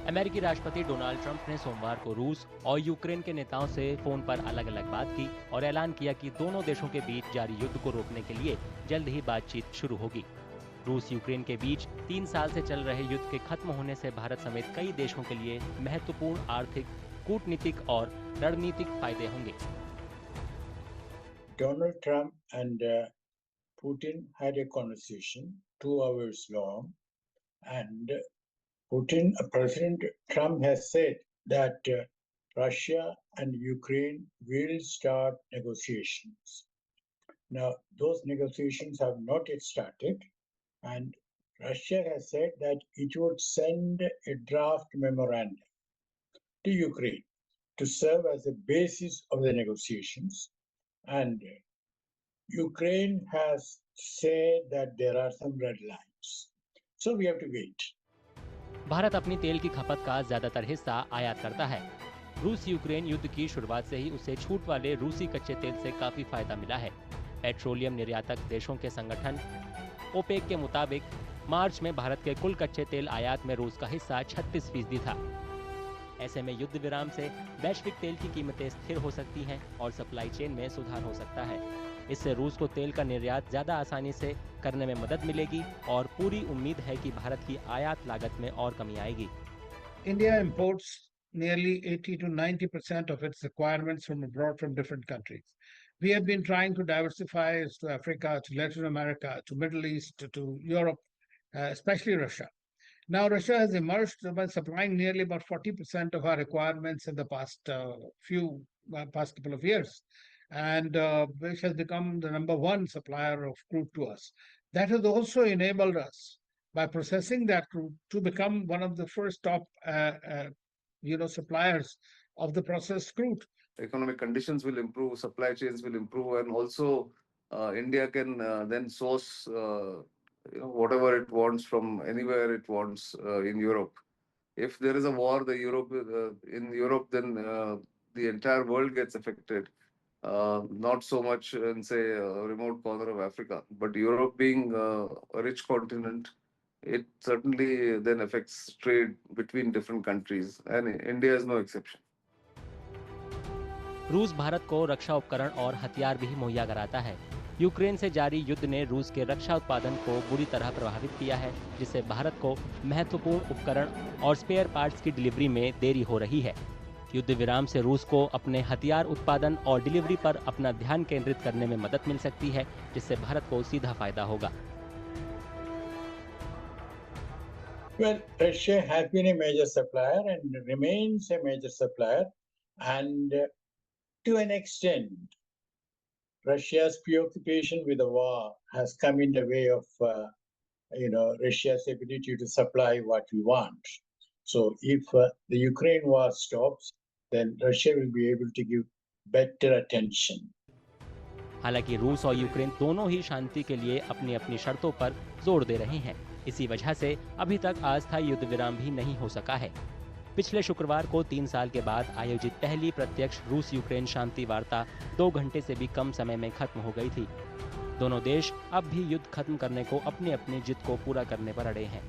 अमेरिकी राष्ट्रपति Donald Trump ने सोमवार को रूस और यूक्रेन के नेताओं से फोन पर अलग अलग बात की और ऐलान किया कि दोनों देशों के बीच जारी युद्ध को रोकने के लिए जल्द ही बातचीत शुरू होगी। रूस यूक्रेन के बीच 3 साल से चल रहे युद्ध के खत्म होने से भारत समेत कई देशों के लिए महत्वपूर्ण आर्थिक, कूटनीतिक और रणनीतिक फायदे होंगे। Donald Trump and Putin had a conversation 2 hours long, and President Trump has said that Russia and Ukraine will start negotiations. Now, those negotiations have not yet started, and Russia has said that it would send a draft memorandum to Ukraine to serve as a basis of the negotiations. And Ukraine has said that there are some red lines. So we have to wait. Bharat अपनी तेल की खपत का ज्यादातर हिस्सा आयात करता है। रूस यूक्रेन युद्ध की शुरुआत से ही उसे छूट वाले रूसी कच्चे तेल से काफी फायदा मिला है। पेट्रोलियम निर्यातक देशों के संगठन ओपेक के मुताबिक मार्च में भारत के कुल कच्चे तेल आयात में रूस का हिस्सा 36% था। ऐसे में युद्ध विराम से वैश्विक तेल की कीमतें स्थिर हो सकती हैं और सप्लाई चेन में सुधार हो सकता है। इससे रूस को तेल का निर्यात ज्यादा आसानी से करने में मदद मिलेगी और पूरी उम्मीद है कि भारत की आयात लागत में और कमी आएगी। India imports nearly 80 to 90% of its requirements from abroad from different countries. We have been trying to diversify to Africa, to Latin America, to Middle East, to Europe, especially Russia. Now, Russia has emerged by supplying nearly about 40% of our requirements in the past couple of years, and which has become the number one supplier of crude to us. That has also enabled us, by processing that crude, to become one of the first top, suppliers of the processed crude. Economic conditions will improve, supply chains will improve, and also India can then source whatever it wants from anywhere it wants in Europe. If there is a war, in Europe, then the entire world gets affected. Not so much in, say, a remote corner of Africa, but Europe being a rich continent, it certainly then affects trade between different countries, and India is no exception. रूस भारत को रक्षा उपकरण और हथियार भी मुहैया कराता है। Ukraine से जारी युद्ध ने रूस के रक्षा उत्पादन को बुरी तरह प्रभावित किया है, जिससे भारत को महत्वपूर्ण उपकरण और स्पेयर पार्ट्स की डिलीवरी में देरी हो रही है। युद्ध विराम से रूस को अपने हथियार उत्पादन और डिलीवरी पर अपना ध्यान केंद्रित करने में मदद मिल सकती है, जिससे भारत को सीधा फायदा होगा। Well, Russia has been a major supplier and remains a major supplier, and to an extent, Russia's preoccupation with the war has come in the way of, Russia's ability to supply what we want. So if the Ukraine war stops, then Russia will be able to give better attention. हालांकि रूस और Ukraine दोनों ही शांति के लिए अपनी अपनी शर्तों पर जोर दे रहे हैं। इसी वजह से अभी तक अस्थायी युद्ध विराम भी नहीं हो सका है। पिछले शुक्रवार को 3 साल के बाद आयोजित पहली प्रत्यक्ष रूस यूक्रेन शांति वार्ता 2 घंटे से भी कम समय में खत्म हो गई थी। दोनों देश अब भी युद्ध खत्म करने को अपनी अपनी जिद को पूरा करने पर अड़े हैं।